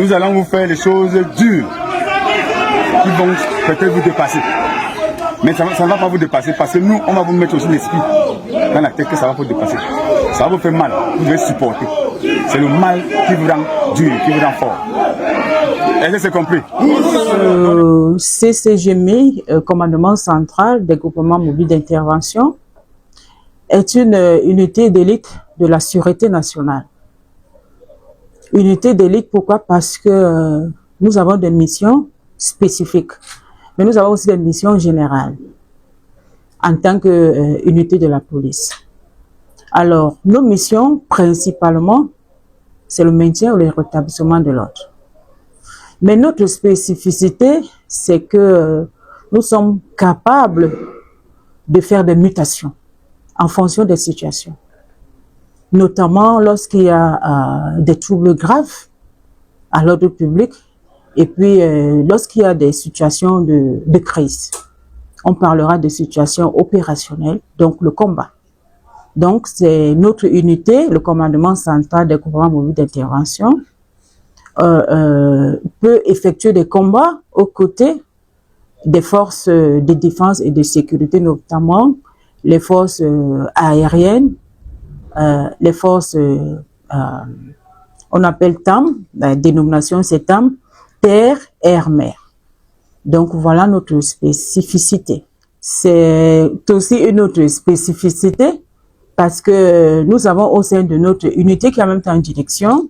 Nous allons vous faire les choses dures qui vont peut-être vous dépasser. Mais ça ne va pas vous dépasser parce que nous, on va vous mettre aussi l'esprit dans la tête que ça va vous dépasser. Ça va vous faire mal, vous devez supporter. C'est le mal qui vous rend dur, qui vous rend fort. Est-ce que c'est compris? CCGMI, Commandement Central des Groupements Mobiles d'Intervention, est une unité d'élite de la Sûreté nationale. Unité d'élite, pourquoi? Parce que nous avons des missions spécifiques, mais nous avons aussi des missions générales en tant qu'unité de la police. Alors, nos missions, principalement, c'est le maintien ou le rétablissement de l'ordre. Mais notre spécificité, c'est que nous sommes capables de faire des mutations en fonction des situations. Notamment lorsqu'il y a des troubles graves à l'ordre public et puis lorsqu'il y a des situations de crise. On parlera de situations opérationnelles, donc le combat. Donc c'est notre unité, le commandement central des groupements mobiles d'intervention, peut effectuer des combats aux côtés des forces de défense et de sécurité, notamment les forces aériennes, les forces, on appelle TAM, la dénomination c'est TAM, terre, air, mer. Donc voilà notre spécificité. C'est aussi une autre spécificité parce que nous avons au sein de notre unité qui a en même temps une direction,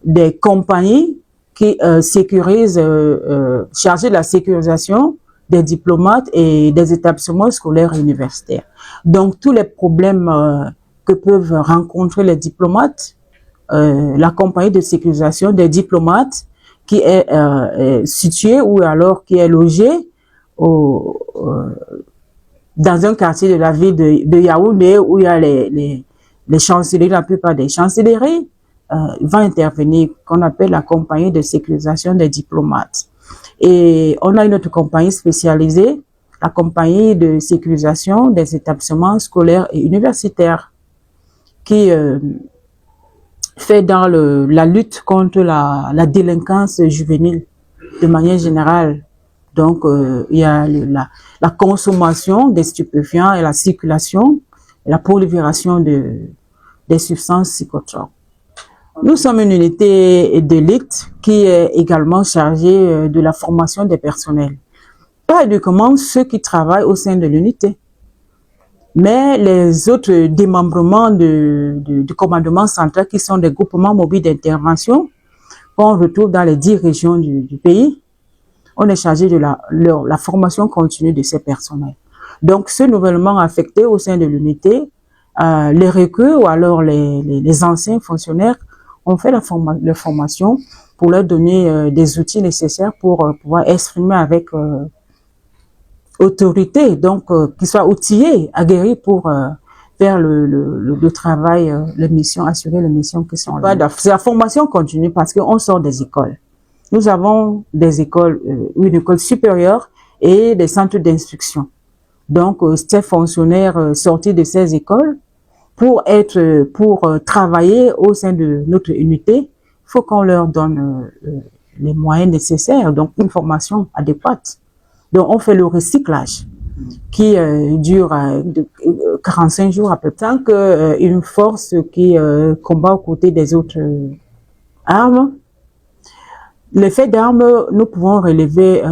des compagnies qui sécurisent, chargées de la sécurisation des diplomates et des établissements scolaires et universitaires. Donc tous les problèmes que peuvent rencontrer les diplomates, la compagnie de sécurisation des diplomates qui est située ou alors qui est logée dans un quartier de la ville de Yaoundé où il y a les chancelleries, la plupart des chancelleries, va intervenir, qu'on appelle la compagnie de sécurisation des diplomates. Et on a une autre compagnie spécialisée, la compagnie de sécurisation des établissements scolaires et universitaires, qui fait dans la lutte contre la délinquance juvénile de manière générale. Donc, il y a la consommation des stupéfiants et la circulation, et la prolifération des substances psychotropes. Nous sommes une unité d'élite qui est également chargée de la formation des personnels. Pas uniquement ceux qui travaillent au sein de l'unité, mais les autres démembrements du commandement central qui sont des groupements mobiles d'intervention qu'on retrouve dans les 10 régions du pays. On est chargé de la formation continue de ces personnels. Donc, ceux nouvellement affectés au sein de l'unité, les recrues ou alors les anciens fonctionnaires ont fait la formation pour leur donner des outils nécessaires pour pouvoir exprimer avec autorité, donc qu'ils soient outillés, aguerris pour faire le travail, les missions, assurer les missions qui sont là. C'est la formation continue parce qu'on sort des écoles. Nous avons des écoles, une école supérieure et des centres d'instruction. Donc, ces fonctionnaires sortis de ces écoles, pour travailler au sein de notre unité, il faut qu'on leur donne les moyens nécessaires, donc une formation adéquate. Donc, on fait le recyclage qui dure 45 jours à peu près. Tant qu'une force qui combat aux côtés des autres armes, les faits d'armes, nous pouvons relever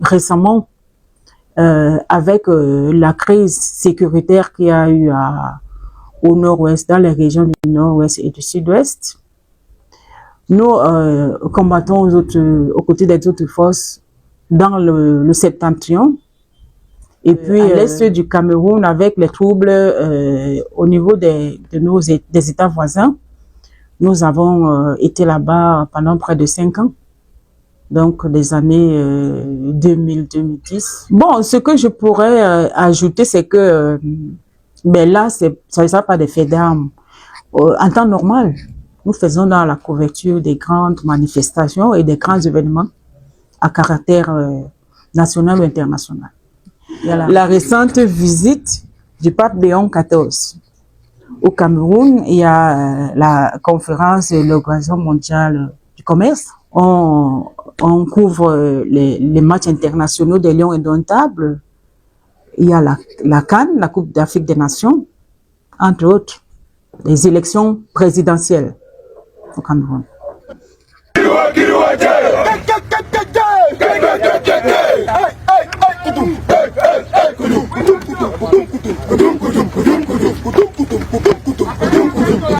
récemment avec la crise sécuritaire qu'il y a eu au nord-ouest, dans les régions du nord-ouest et du sud-ouest. Nous combattons aux côtés des autres forces dans le septentrion. Et puis à l'est du Cameroun, avec les troubles au niveau des États voisins, nous avons été là-bas pendant près de 5 ans. Donc, les années 2000-2010. Bon, ce que je pourrais ajouter, c'est que mais là, ça ne sera pas des faits d'armes. En temps normal, nous faisons dans la couverture des grandes manifestations et des grands événements à caractère national ou international. La récente visite du pape Léon XIV au Cameroun, il y a la conférence de l'Organisation mondiale du commerce on couvre les matchs internationaux des Lions indomptables. Il y a la CAN, la Coupe d'Afrique des Nations, entre autres, les élections présidentielles au Cameroun.